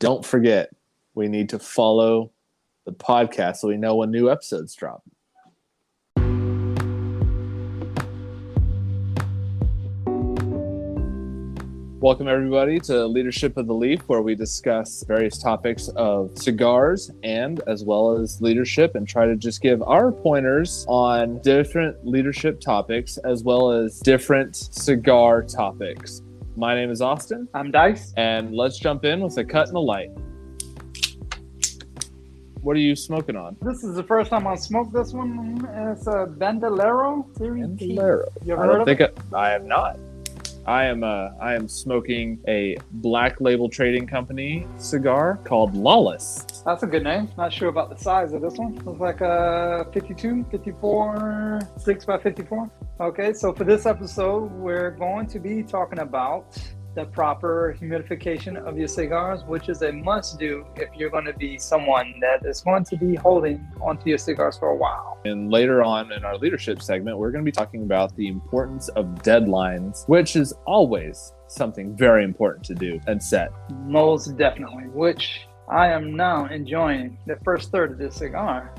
don't forget, we need to follow the podcast so we know when new episodes drop. Welcome, everybody, to Leadership of the Leaf, where we discuss various topics of cigars and as well as leadership and try to just give our pointers on different leadership topics as well as different cigar topics. My name is Austin. I'm Dice. And let's jump in with a cut and a light. What are you smoking on? This is the first time I smoked this one. It's a Bandolero Series T. Bandolero. You ever heard of it? I have not. I am smoking a Black Label Trading Company cigar called Lawless. That's a good name. Not sure about the size of this one. It's like a 52, 54, 6 by 54. Okay, so for this episode, we're going to be talking about the proper humidification of your cigars, which is a must-do if you're going to be someone that is going to be holding onto your cigars for a while. And later on in our leadership segment, we're going to be talking about the importance of deadlines, which is always something very important to do and set. Most definitely, which I am now enjoying the first third of this cigar.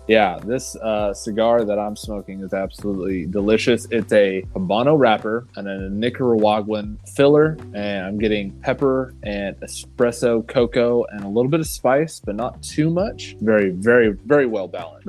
Yeah, this cigar that I'm smoking is absolutely delicious. It's a Habano wrapper and a Nicaraguan filler, and I'm getting pepper and espresso cocoa and a little bit of spice, but not too much. Very, very, very well balanced.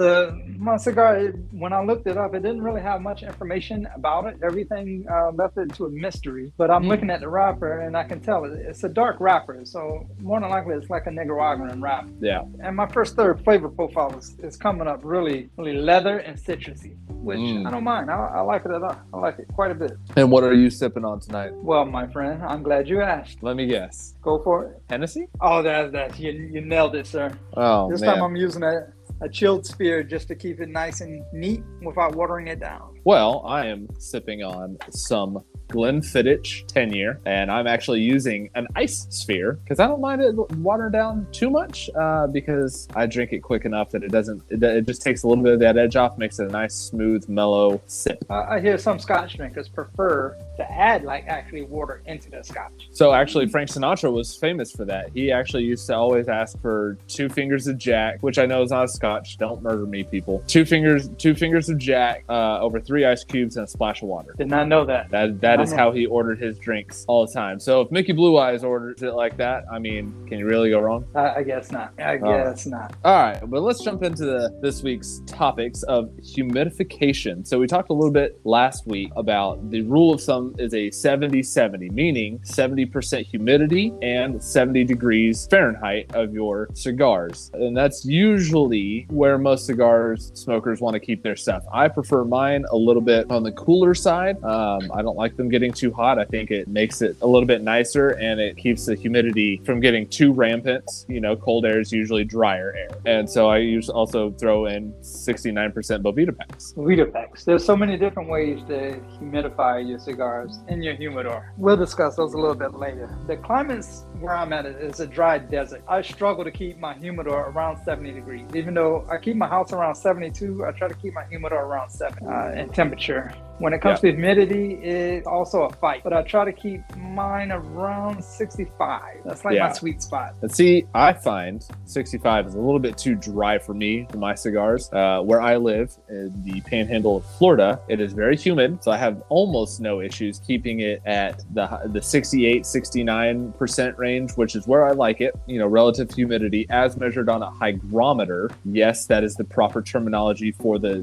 My cigar, when I looked it up, it didn't really have much information about it. Everything left it to a mystery. But I'm looking at the wrapper, and I can tell it's a dark wrapper, so more than likely it's like a Nicaraguan wrap. Yeah. And my first third flavor profile is coming up really, really leather and citrusy, which I don't mind. I like it a lot. I like it quite a bit. And what are you sipping on tonight? Well, my friend, I'm glad you asked. Let me guess. Go for it. Hennessy? Oh, that's you nailed it, sir. Oh, this man. time I'm using a chilled spear just to keep it nice and neat without watering it down. Well, I am sipping on some Glenfiddich 10-year, and I'm actually using an ice sphere because I don't mind it watered down too much because I drink it quick enough that it just takes a little bit of that edge off, makes it a nice, smooth, mellow sip. I hear some Scotch drinkers prefer to add actually water into the Scotch. So actually, Frank Sinatra was famous for that. He actually used to always ask for 2 fingers of Jack, which I know is not a Scotch. Don't murder me, people. 2 fingers of Jack over 3 ice cubes and a splash of water. Did not know that. That is how he ordered his drinks all the time. So if Mickey Blue Eyes orders it like that, I mean, can you really go wrong? I guess not. I guess not. All right, but let's jump into this week's topics of humidification. So we talked a little bit last week about the rule of thumb is a 70-70, meaning 70% humidity and 70 degrees Fahrenheit of your cigars. And that's usually where most cigars smokers want to keep their stuff. I prefer mine a little bit on the cooler side. I don't like them getting too hot. I think it makes it a little bit nicer and it keeps the humidity from getting too rampant. You know, cold air is usually drier air. And so I usually also throw in 69% Boveda packs. Boveda packs. There's so many different ways to humidify your cigars in your humidor. We'll discuss those a little bit later. The climates where I'm at is a dry desert. I struggle to keep my humidor around 70 degrees. Even though I keep my house around 72, I try to keep my humidor around 70 in temperature. When it comes to humidity, it's also a fight, but I try to keep mine around 65. That's like my sweet spot. And see, I find 65 is a little bit too dry for me, for my cigars. Where I live in the panhandle of Florida, it is very humid, so I have almost no issues keeping it at the 68, 69% range, which is where I like it, you know, relative humidity as measured on a hygrometer. Yes, that is the proper terminology for the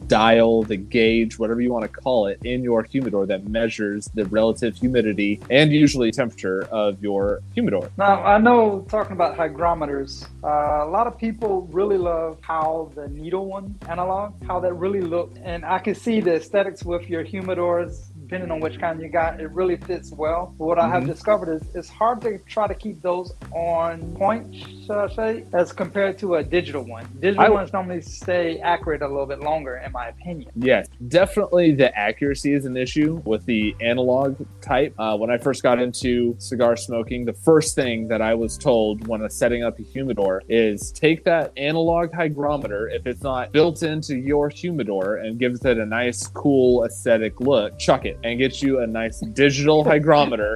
dial, the gauge, whatever you want to call it, in your humidor that measures the relative humidity and usually temperature of your humidor. Now, I know talking about hygrometers, a lot of people really love how the needle one analog, how that really looked. And I can see the aesthetics with your humidors, depending on which kind you got, it really fits well. But what I have discovered is it's hard to try to keep those on point, shall I say, as compared to a digital one. Digital ones normally stay accurate a little bit longer, in my opinion. Yes, definitely the accuracy is an issue with the analog type. When I first got into cigar smoking, the first thing that I was told when I was setting up a humidor is take that analog hygrometer, if it's not built into your humidor and gives it a nice, cool, aesthetic look, chuck it. it and get you a nice digital hygrometer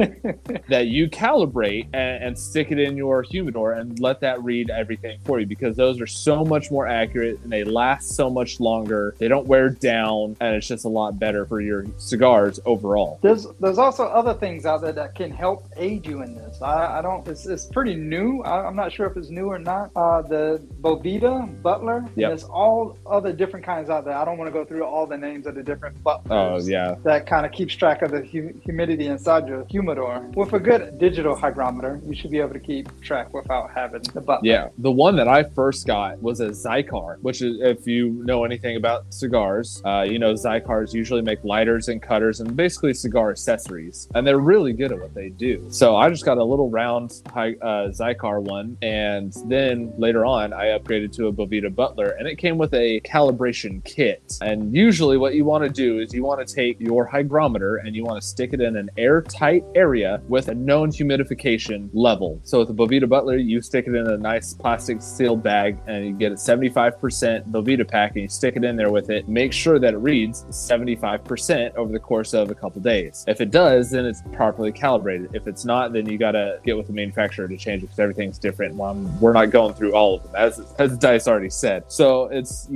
that you calibrate and stick it in your humidor and let that read everything for you, because those are so much more accurate and they last so much longer. They don't wear down, and it's just a lot better for your cigars overall. There's also other things out there that can help aid you in this. I don't. It's pretty new. I'm not sure if it's new or not. The Boveda Butler. Yep. There's all other different kinds out there. I don't want to go through all the names of the different butlers. Oh yeah. That kind of keeps track of the humidity inside your humidor. With a good digital hygrometer, you should be able to keep track without having the butler. Yeah, the one that I first got was a Zycar, which is, if you know anything about cigars, Zycars usually make lighters and cutters and basically cigar accessories, and they're really good at what they do. So I just got a little round Zycar one, and then later on I upgraded to a Boveda Butler, and it came with a calibration kit. And usually what you want to do is you want to take your hygrometer and you want to stick it in an airtight area with a known humidification level. So with the Boveda Butler, you stick it in a nice plastic sealed bag and you get a 75% Boveda pack and you stick it in there with it. Make sure that it reads 75% over the course of a couple days. If it does, then it's properly calibrated. If it's not, then you got to get with the manufacturer to change it, because everything's different. We're not going through all of them, as Dice already said. So it's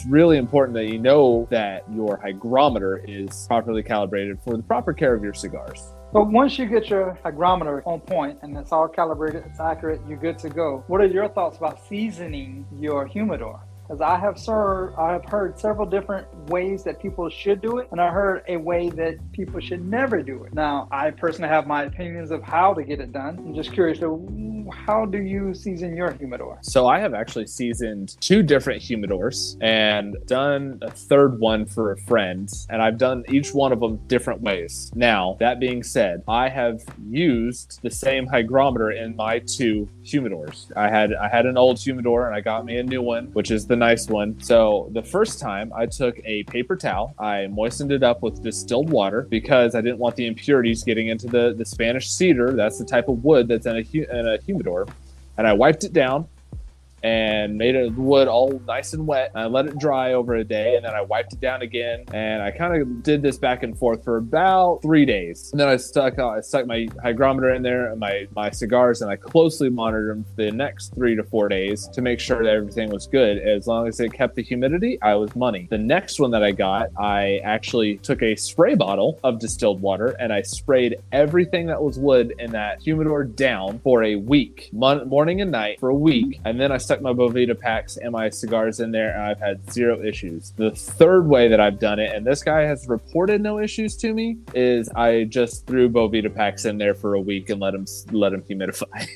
really important that you know that your hygrometer is properly calibrated for the proper care of your cigars. But once you get your hygrometer on point and it's all calibrated, it's accurate, you're good to go. What are your thoughts about seasoning your humidor? Because I have heard several different ways that people should do it, and I heard a way that people should never do it. Now, I personally have my opinions of how to get it done. I'm just curious, how do you season your humidor? So I have actually seasoned 2 different humidors and done a third one for a friend, and I've done each one of them different ways. Now, that being said, I have used the same hygrometer in my 2 humidors. I had an old humidor and I got me a new one, which is the nice one. So the first time I took a paper towel, I moistened it up with distilled water because I didn't want the impurities getting into the Spanish cedar. That's the type of wood that's in a humidor. And I wiped it down and made the wood all nice and wet. I let it dry over a day, and then I wiped it down again. And I kind of did this back and forth for about 3 days. And then I stuck my hygrometer in there and my cigars, and I closely monitored them for the next 3 to 4 days to make sure that everything was good. As long as it kept the humidity, I was money. The next one that I got, I actually took a spray bottle of distilled water and I sprayed everything that was wood in that humidor down for a week, morning and night for a week. And then I stuck my Boveda packs and my cigars in there, and I've had 0 issues. The third way that I've done it, and this guy has reported no issues to me, is I just threw Boveda packs in there for a week and let him humidify.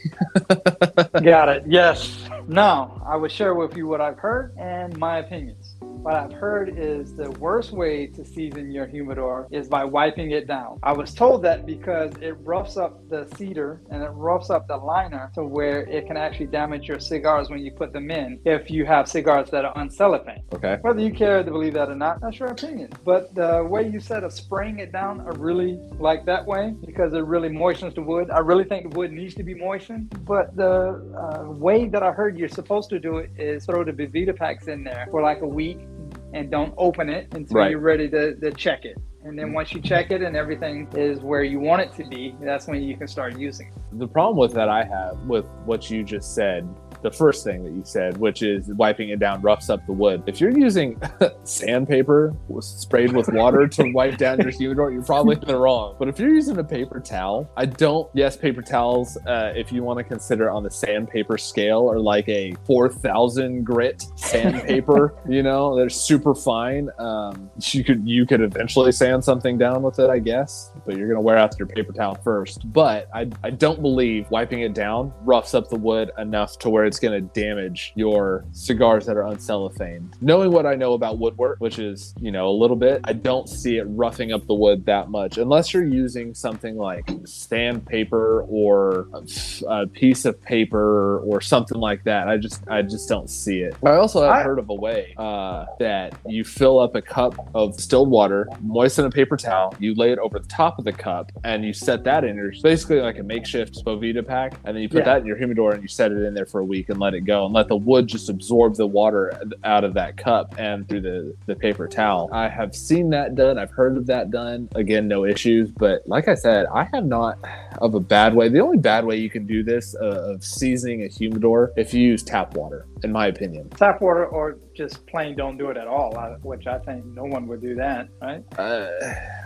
Got it. Yes. Now, I will share with you what I've heard and my opinions. What I've heard is the worst way to season your humidor is by wiping it down. I was told that because it roughs up the cedar and it roughs up the liner to where it can actually damage your cigars when you put them in, if you have cigars that are uncellophane. Okay. Whether you care to believe that or not, that's your opinion. But the way you said of spraying it down, I really like that way because it really moistens the wood. I really think the wood needs to be moistened. But the way that I heard you're supposed to do it is throw the Boveda packs in there for like a week and don't open it until you're ready to check it. And then once you check it and everything is where you want it to be, that's when you can start using it. The problem with that I have with what you just said, the first thing that you said, which is wiping it down roughs up the wood. If you're using sandpaper sprayed with water to wipe down your humidor, you're probably in the wrong. But if you're using a paper towel, yes, paper towels, if you want to consider on the sandpaper scale, are like a 4,000 grit sandpaper. They're super fine. You could eventually sand something down with it, I guess, but you're gonna wear out your paper towel first. But I don't believe wiping it down roughs up the wood enough to where it's going to damage your cigars that are uncellophane. Knowing what I know about woodwork, which is, a little bit, I don't see it roughing up the wood that much unless you're using something like sandpaper or a piece of paper or something like that. I just don't see it. I also have heard of a way that you fill up a cup of distilled water, moisten a paper towel, you lay it over the top of the cup, and you set that in. It's basically like a makeshift Boveda pack, and then you put that in your humidor and you set it in there for a week. week and let it go and let the wood just absorb the water out of that cup and through the paper towel. I have seen that done. I've heard of that done. Again, no issues. But like I said, I have not of a bad way. The only bad way you can do this of seasoning a humidor if you use tap water, in my opinion. Tap water or just plain don't do it at all, which I think no one would do that, right?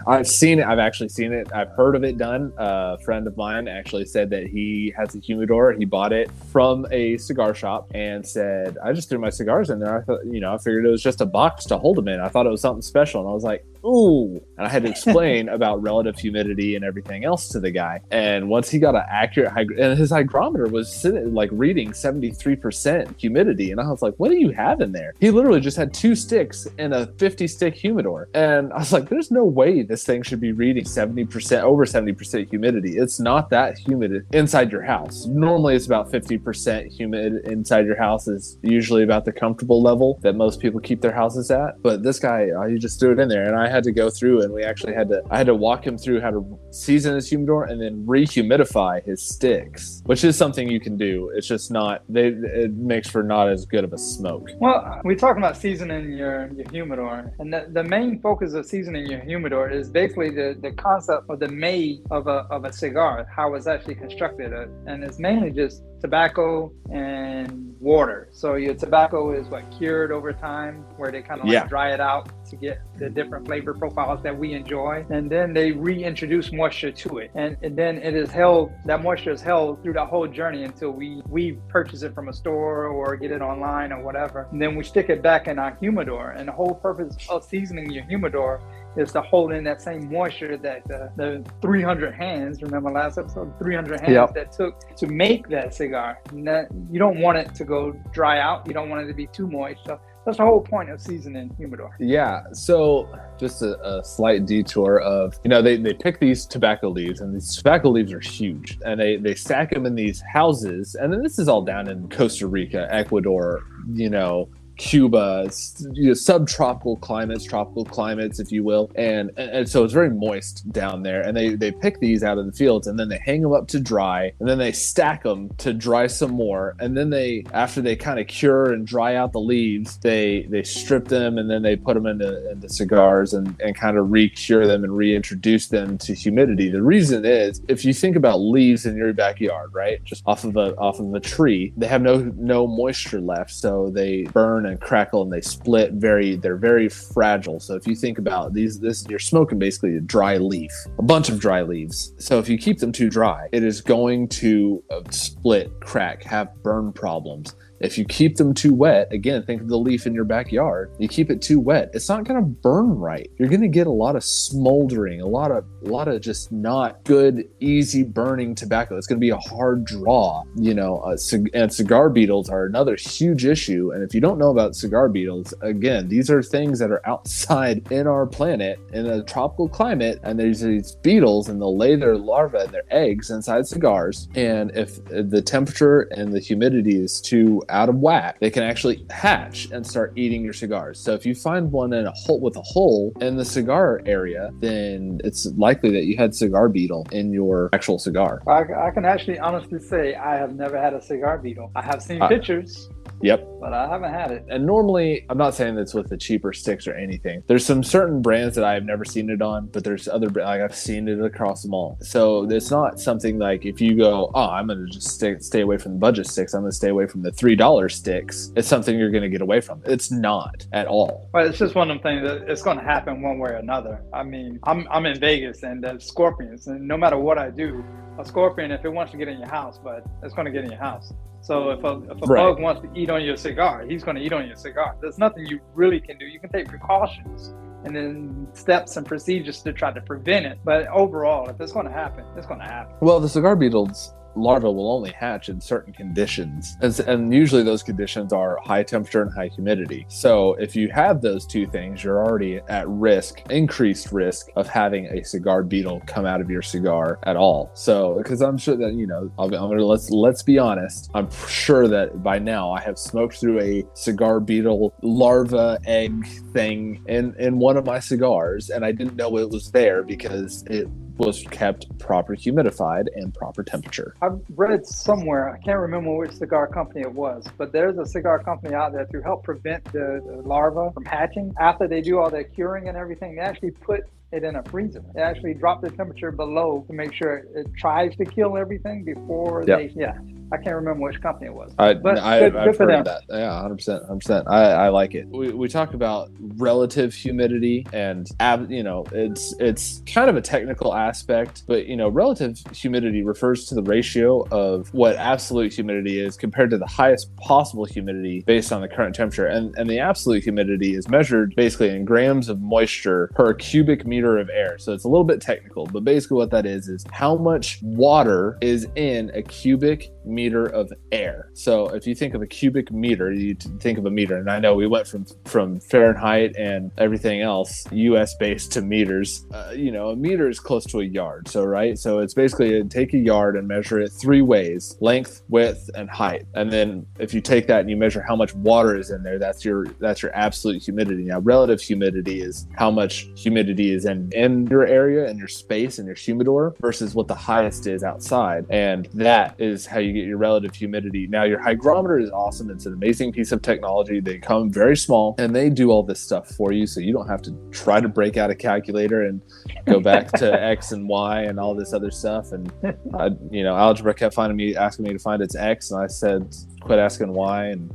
I've seen it. I've actually seen it. I've heard of it done. A friend of mine actually said that he has a humidor. He bought it from a cigar shop and said, I just threw my cigars in there. I thought, I figured it was just a box to hold them in. I thought it was something special. And I was like, ooh. And I had to explain about relative humidity and everything else to the guy. And once he got an accurate, and his hygrometer was sitting like reading 73% humidity. And I was like, what do you have in there? He literally just had 2 sticks in a 50-stick humidor. And I was like, there's no way this thing should be reading 70%, over 70% humidity. It's not that humid inside your house. Normally it's about 50% humid inside your house is usually about the comfortable level that most people keep their houses at. But this guy, he just threw it in there, and I had to go through and I had to walk him through how to season his humidor and then rehumidify his sticks, which is something you can do. It's just not, it makes for not as good of a smoke. Well, we're talking about seasoning your humidor, and the main focus of seasoning your humidor is basically the concept of the made of a cigar, how it's actually constructed, and it's mainly just tobacco and water. So your tobacco is cured over time, where they kind of dry it out to get the different flavor profiles that we enjoy, and then they reintroduce moisture to it, and then it is held, that moisture is held through the whole journey until we purchase it from a store or get it online or whatever, and then we stick it back in our humidor. And the whole purpose of seasoning your humidor is to hold in that same moisture that the 300 hands, remember last episode, 300 hands that took to make that cigar. And that, you don't want it to go dry out. You don't want it to be too moist. So that's the whole point of seasoning humidor. Yeah. So just a slight detour of, they pick these tobacco leaves, and these tobacco leaves are huge, and they stack them in these houses. And then this is all down in Costa Rica, Ecuador, Cuba, subtropical climates, tropical climates, if you will. And so it's very moist down there. And they pick these out of the fields, and then they hang them up to dry, and then they stack them to dry some more. And then after they kind of cure and dry out the leaves, they strip them, and then they put them into cigars and kind of re-cure them and reintroduce them to humidity. The reason is, if you think about leaves in your backyard, right, just off of a tree, they have no moisture left, so they burn and crackle and they split. They're very fragile. So if you think about you're smoking basically a dry leaf, a bunch of dry leaves. So if you keep them too dry, it is going to split, crack, have burn problems. If you keep them too wet, again, think of the leaf in your backyard. You keep it too wet, it's not going to burn right. You're going to get a lot of smoldering, a lot of just not good, easy burning tobacco. It's going to be a hard draw, and cigar beetles are another huge issue. And if you don't know about cigar beetles, again, these are things that are outside in our planet in a tropical climate, and there's these beetles, and they'll lay their larvae and their eggs inside cigars. And if the temperature and the humidity is too out of whack, they can actually hatch and start eating your cigars. So if you find one in a hole in the cigar area, then it's likely that you had cigar beetle in your actual cigar. I can actually honestly say I have never had a cigar beetle. I have seen pictures. Yep. But I haven't had it. And normally, I'm not saying that's with the cheaper sticks or anything. There's some certain brands that I've never seen it on, but there's other brands, I've seen it across them all. So it's not something like if you go, I'm going to just stay away from the budget sticks, I'm going to stay away from the $3 sticks. It's something you're going to get away from. It's not at all. But it's just one of them things that it's going to happen one way or another. I mean, I'm in Vegas, and there's scorpions, and no matter what I do, a scorpion, if it wants to get in your house, but it's going to get in your house. So if a bug wants to eat on your cigar, he's going to eat on your cigar. There's nothing you really can do. You can take precautions and then steps and procedures to try to prevent it. But overall, if it's going to happen, it's going to happen. Well, the cigar beetles larvae will only hatch in certain conditions, and usually those conditions are high temperature and high humidity. So if you have those two things, you're already at increased risk of having a cigar beetle come out of your cigar at all. So because I'm sure that let's be honest, I'm sure that by now I have smoked through a cigar beetle larva egg thing in one of my cigars, and I didn't know it was there because it was kept proper humidified and proper temperature. I've read somewhere, I can't remember which cigar company it was, but there's a cigar company out there to help prevent the larva from hatching. After they do all their curing and everything, they actually put it in a freezer. They actually drop the temperature below to make sure it tries to kill everything before I can't remember which company it was. I've heard of that. Yeah, 100%. I like it. We talk about relative humidity and, it's kind of a technical aspect, but, relative humidity refers to the ratio of what absolute humidity is compared to the highest possible humidity based on the current temperature. And the absolute humidity is measured basically in grams of moisture per cubic meter of air. So it's a little bit technical, but basically what that is how much water is in a cubic meter of air. So if you think of a cubic meter, you think of a meter, and I know we went from Fahrenheit and everything else US based to meters. A meter is close to a yard, so it's basically take a yard and measure it 3 ways: length, width, and height. And then if you take that and you measure how much water is in there, that's your absolute humidity. Now relative humidity is how much humidity is in your area and your space and your humidor versus what the highest is outside, and that is how you get your relative humidity. Now your hygrometer is awesome. It's an amazing piece of technology. They come very small and they do all this stuff for you, so you don't have to try to break out a calculator and go back to X and Y and all this other stuff. And algebra kept asking me to find its X, and I said quit asking why, and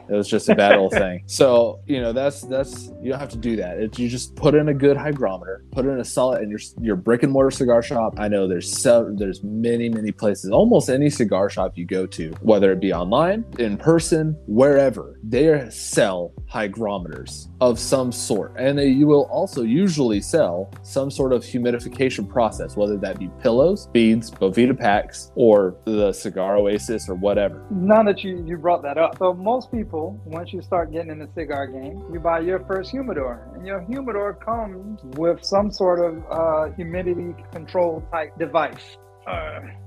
it was just a bad old thing. So that's you don't have to do that. You just put in a good hygrometer, put in a solid, and your brick and mortar cigar shop. I know there's many places, almost any cigar shop you go to, whether it be online, in person, wherever, they sell hygrometers of some sort, and you will also usually sell some sort of humidification process, whether that be pillows, beads, Bovita packs, or the Cigar Oasis or whatever. Now that you brought that up, so most people, once you start getting in the cigar game, you buy your first humidor, and your humidor comes with some sort of humidity control type device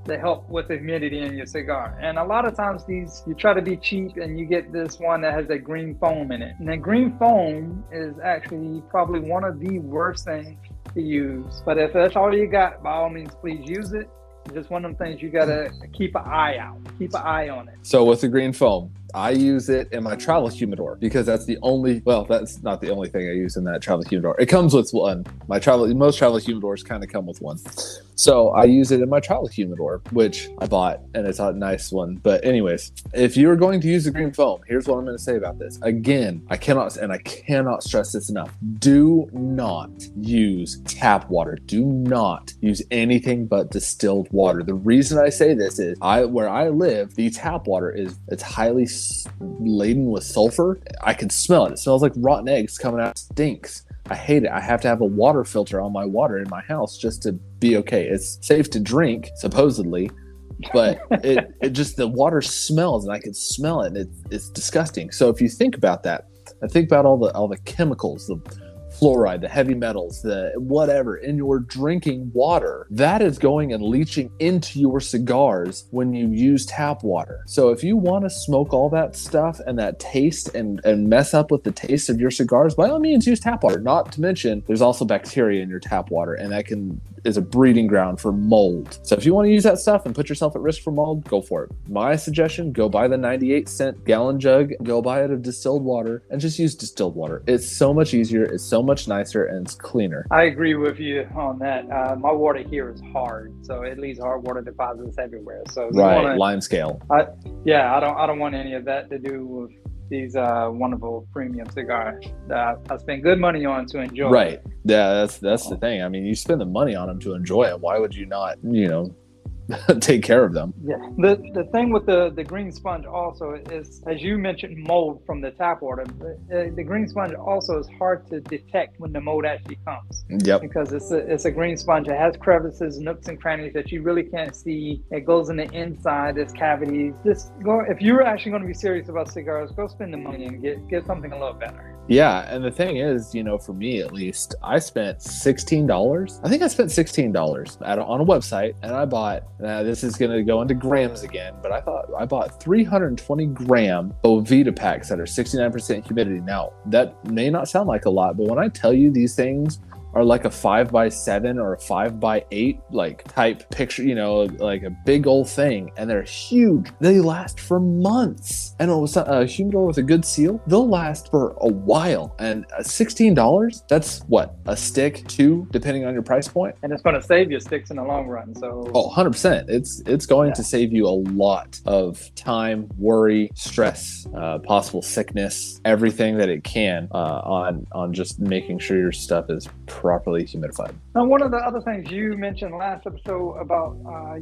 to help with the humidity in your cigar. And a lot of times you try to be cheap and you get this one that has a green foam in it. And the green foam is actually probably one of the worst things to use. But if that's all you got, by all means, please use it. It's just one of them things you gotta keep an eye on it. So with the green foam, I use it in my travel humidor because that's that's not the only thing I use in that travel humidor. It comes with one. Most travel humidors kind of come with one. So I use it in my travel humidor, which I bought, and it's a nice one. But anyways, if you're going to use the green foam, here's what I'm going to say about this. Again, I cannot stress this enough. Do not use tap water. Do not use anything but distilled water. The reason I say this is where I live, the tap water it's highly laden with sulfur. I can smell it. It smells like rotten eggs coming out. It stinks. I hate it. I have to have a water filter on my water in my house just to be okay. It's safe to drink, supposedly, but it just, the water smells and I can smell it, and it's disgusting. So if you think about that, I think about all the chemicals, the fluoride, the heavy metals, the whatever in your drinking water, that is going and leaching into your cigars when you use tap water. So if you want to smoke all that stuff and that taste and mess up with the taste of your cigars, by all means use tap water. Not to mention there's also bacteria in your tap water, and that is a breeding ground for mold. So if you want to use that stuff and put yourself at risk for mold, go for it. My suggestion, go buy the 98-cent gallon jug, go buy it of distilled water, and just use distilled water. It's so much easier, it's so much nicer, and it's cleaner. I agree with you on that. My water here is hard, so it leaves hard water deposits everywhere. So lime scale. I don't want any of that to do with these wonderful premium cigars that I spend good money on to enjoy. Right. Yeah, that's the thing. I mean, you spend the money on them to enjoy it. Why would you not, take care of them? Yeah. The thing with the green sponge also is, as you mentioned, mold from the tap water. The green sponge also is hard to detect when the mold actually comes. Yep. Because it's a green sponge. It has crevices, nooks, and crannies that you really can't see. It goes in the inside. There's cavities. If you're actually going to be serious about cigars, go spend the money and get something a little better. Yeah, and the thing is, for me at least, I spent $16. I think I spent $16 on a website, and I bought, this is going to go into grams again, but I bought 320 gram Bovita packs that are 69% humidity. Now, that may not sound like a lot, but when I tell you these things are like a 5x7 or a 5x8 like type picture, like a big old thing, and they're huge. They last for months. And with a humidor with a good seal, they'll last for a while. And $16, that's what, a stick, 2, depending on your price point. And it's going to save you sticks in the long run. So 100%. It's going to save you a lot of time, worry, stress, possible sickness, everything that it can on just making sure your stuff is properly humidified. Now, one of the other things you mentioned last episode about,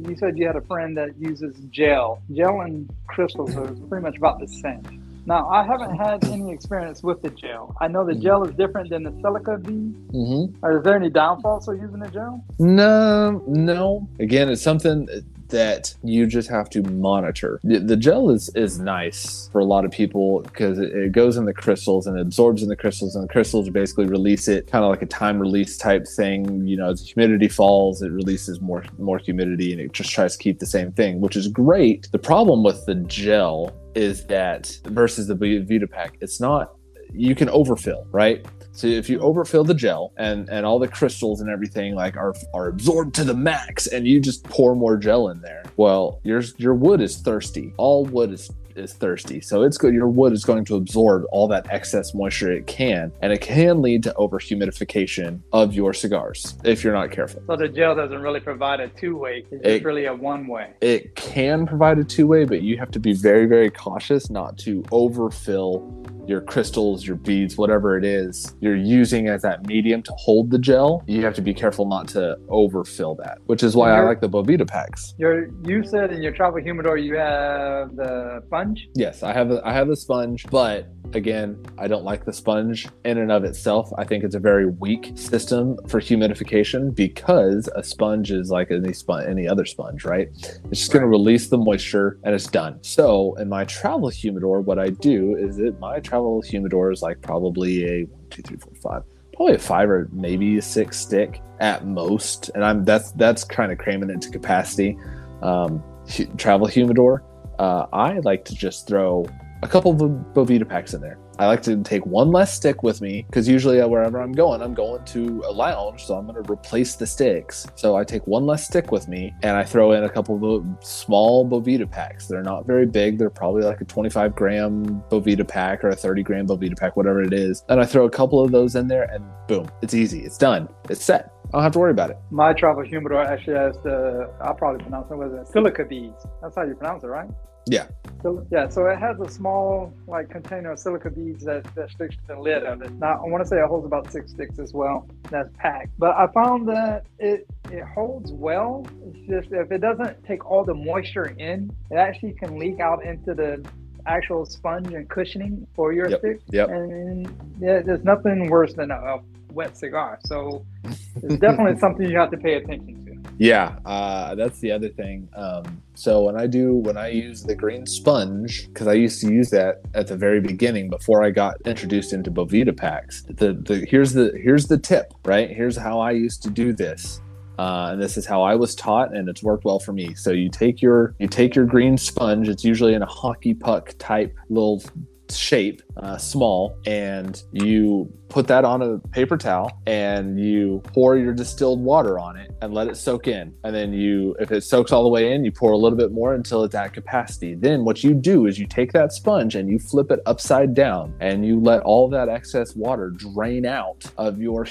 you said you had a friend that uses gel. Gel and crystals are pretty much about the same. Now, I haven't had any experience with the gel. I know the gel is different than the silica bead. Mm-hmm. Is there any downfalls to using the gel? No. Again, it's something that you just have to monitor. The gel is nice for a lot of people because it goes in the crystals and it absorbs in the crystals, and the crystals basically release it, kind of like a time release type thing. As the humidity falls, it releases more humidity, and it just tries to keep the same thing, which is great. The problem with the gel is that versus the Vitapack, it's not, you can overfill, right? So if you overfill the gel and all the crystals and everything like are absorbed to the max, and you just pour more gel in there, well, your wood is thirsty. All wood is thirsty. So it's good. Your wood is going to absorb all that excess moisture it can, and it can lead to over humidification of your cigars if you're not careful. So the gel doesn't really provide a two-way. It's really a one-way. It can provide a two-way, but you have to be very, very cautious not to overfill your crystals, your beads, whatever it is you're using as that medium to hold the gel. You have to be careful not to overfill that, which is why I like the Bovita packs. You said in your travel humidor you have the sponge? Yes, I have the sponge, but again, I don't like the sponge in and of itself. I think it's a very weak system for humidification because a sponge is like any other sponge, right? It's just going to release the moisture and it's done. So in my travel humidor, what I do is my travel humidor is like probably a 1, 2, 3, 4, 5, probably a 5 or maybe a 6 stick at most, and that's kind of cramming it to capacity. Travel humidor, I like to just throw a couple of Bovita packs in there. I like to take one less stick with me because usually wherever I'm going to a lounge, so I'm going to replace the sticks. So I take one less stick with me and I throw in a couple of small Bovita packs. They're not very big. They're probably like a 25 gram Bovita pack or a 30 gram Bovita pack, whatever it is. And I throw a couple of those in there and boom, it's easy. It's done. It's set. I don't have to worry about it. My travel humidor actually has I'll probably pronounce it, silica beads. That's how you pronounce it, right? Yeah. So it has a small container of silica beads that sticks to the lid of it. Now, I want to say it holds about 6 sticks as well. That's packed. But I found that it holds well. It's just if it doesn't take all the moisture in, it actually can leak out into the actual sponge and cushioning for your stick. Yep. And there's nothing worse than a wet cigar. So it's definitely something you have to pay attention to. Yeah, that's the other thing. So when I use the green sponge, because I used to use that at the very beginning before I got introduced into Bovita packs. Here's the tip, right? Here's how I used to do this. And this is how I was taught, and it's worked well for me. So you take your green sponge. It's usually in a hockey puck type little shape, small, and you put that on a paper towel and you pour your distilled water on it and let it soak in. And then if it soaks all the way in, you pour a little bit more until it's at capacity. Then what you do is you take that sponge and you flip it upside down and you let all that excess water drain out of your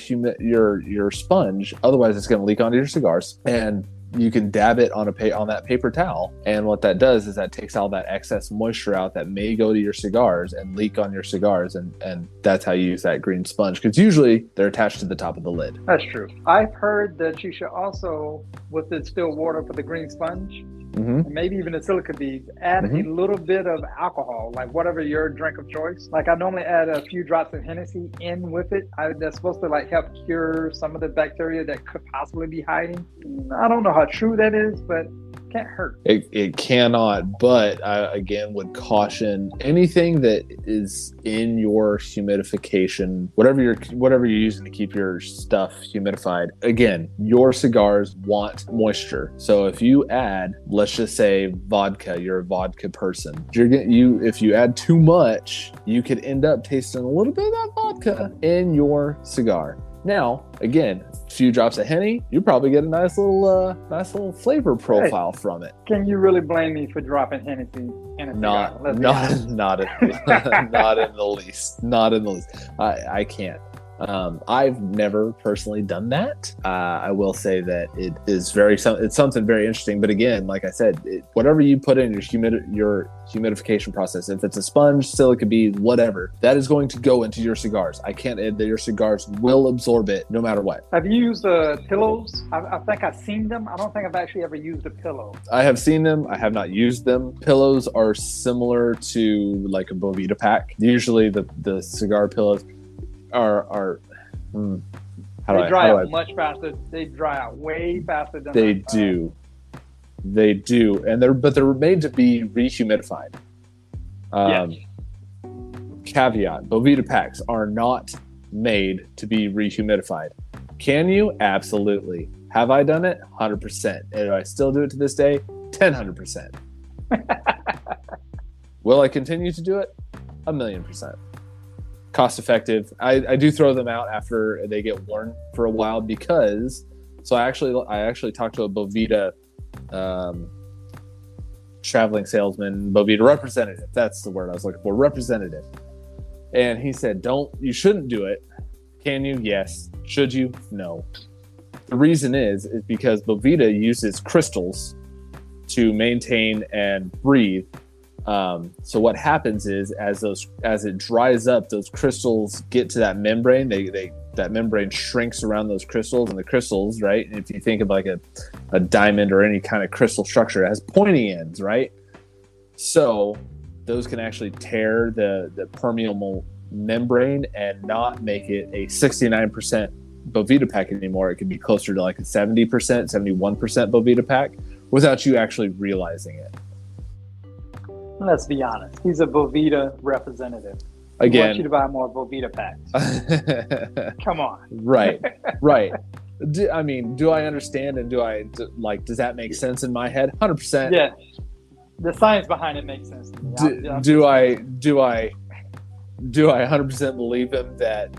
sponge. Otherwise it's going to leak onto your cigars. And you can dab it on that paper towel, and what that does is that takes all that excess moisture out that may go to your cigars and leak on your cigars, and that's how you use that green sponge, because usually they're attached to the top of the lid. That's true. I've heard that you should also, with the distilled water for the green sponge, and maybe even the silica beads, add a little bit of alcohol, like whatever your drink of choice. Like I normally add a few drops of Hennessy in with it. That's supposed to help cure some of the bacteria that could possibly be hiding. I don't know how true that is, but can't hurt. It cannot, but I again would caution anything that is in your humidification, whatever you're using to keep your stuff humidified. Again, your cigars want moisture. So if you add, let's just say vodka, you're a vodka person. If you add too much, you could end up tasting a little bit of that vodka in your cigar. Now, again, a few drops of Henny, you probably get a nice little flavor profile from it. Can you really blame me for dropping Hennessy in a cigar? Not in the least. Not in the least. I can't. I've never personally done that. I will say that it is it's something very interesting. But again, like I said, whatever you put in your humidification process, if it's a sponge, silica bead, whatever, that is going to go into your cigars. I can't add that your cigars will absorb it no matter what. Have you used pillows? I think I've seen them. I don't think I've actually ever used a pillow. I have seen them. I have not used them. Pillows are similar to like a Bovita pack. Usually the cigar pillows are they dry out much faster. They dry out way faster than they do. They do, and they're made to be rehumidified. Yes. Caveat: Bovita packs are not made to be rehumidified. Can you? Absolutely. Have I done it? 100%. And do I still do it to this day? 100%. Will I continue to do it? 1,000,000%. Cost effective. I do throw them out after they get worn for a while because I actually talked to a Bovita traveling salesman, Bovita representative. That's the word I was looking for, representative. And he said, you shouldn't do it. Can you? Yes. Should you? No. The reason is because Bovita uses crystals to maintain and breathe. So what happens is as it dries up, those crystals get to that membrane. That membrane shrinks around those crystals, and the crystals, right? If you think of like a diamond or any kind of crystal structure, it has pointy ends, right? So those can actually tear the permeable membrane and not make it a 69% Bovita pack anymore. It could be closer to like a 70%, 71% Bovita pack without you actually realizing it. Let's be honest. He's a Bovita representative. Again, I want you to buy more Bovita packs. Come on. Right. Do I understand and does that make sense in my head? 100%. Yeah. The science behind it makes sense to me. Do I 100% believe him that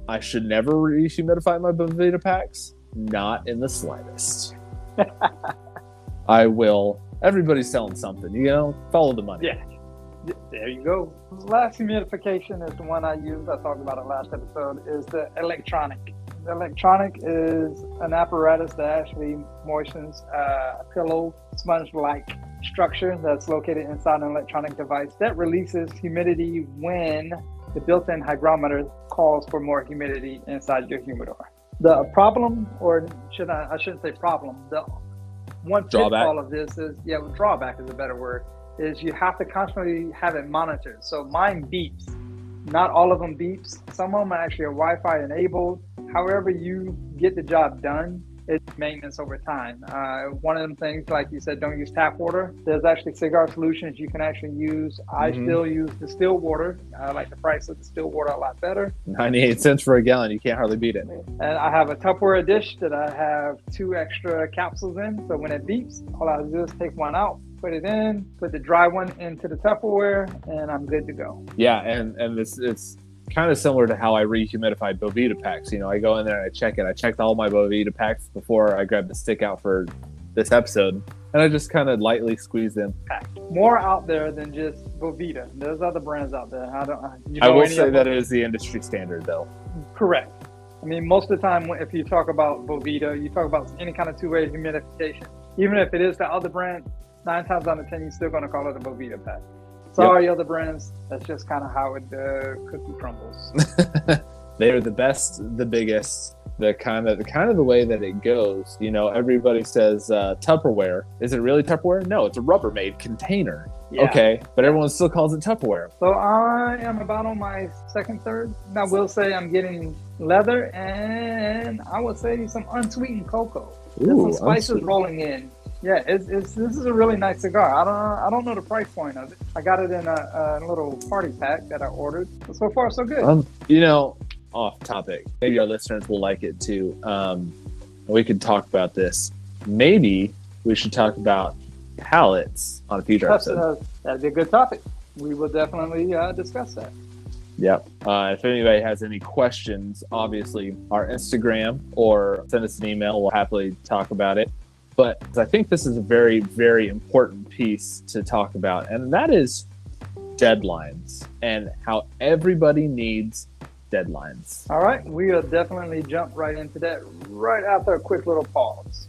I should never rehumidify my Bovita packs? Not in the slightest. I will. Everybody's selling something, follow the money. Yeah, there you go. Last humidification is the one I used. I talked about it last episode, is the electronic. The electronic is an apparatus that actually moistens a pillow sponge-like structure that's located inside an electronic device that releases humidity when the built-in hygrometer calls for more humidity inside your humidor. The problem, or I shouldn't say problem, the one pitfall of this is, drawback is a better word, is you have to constantly have it monitored. So mine beeps. Not all of them beeps. Some of them are actually Wi-Fi enabled. However you get the job done, it's maintenance over time. One of them things, like you said, don't use tap water. There's actually cigar solutions you can actually use. I still use distilled water. I like the price of distilled water a lot better. 98 cents for a gallon. You can't hardly beat it. And I have a Tupperware dish that I have 2 extra capsules in. So when it beeps, all I do is take one out, put it in, put the dry one into the Tupperware, and I'm good to go. Yeah, and it's kind of similar to how I rehumidified Bovita packs. I go in there and I check it. I checked all my Bovita packs before I grabbed the stick out for this episode, and I just kind of lightly squeeze them. More out there than just Bovita. There's other brands out there. I will say that it is the industry standard, though. Correct. I mean, most of the time, if you talk about Bovita, you talk about any kind of two-way humidification. Even if it is the other brand, 9 times out of 10, you're still going to call it a Bovita pack. Sorry, other brands. That's just kind of how the cookie crumbles. They are the best, the biggest, the kind of the way that it goes. Everybody says Tupperware. Is it really Tupperware? No, it's a Rubbermaid container. Yeah. Okay, but everyone still calls it Tupperware. So I am about on my second, third. I will say I'm getting leather, and I would say some unsweetened cocoa. There's some spices rolling in. Yeah, this is a really nice cigar. I don't know the price point of it. I got it in a little party pack that I ordered. So far, so good. Off topic. Maybe our listeners will like it too. We could talk about this. Maybe we should talk about palettes on a future episode. That'd be a good topic. We will definitely discuss that. Yep. If anybody has any questions, obviously our Instagram or send us an email. We'll happily talk about it. But I think this is a very, very important piece to talk about, and that is deadlines and how everybody needs deadlines. All right, we will definitely jump right into that right after a quick little pause.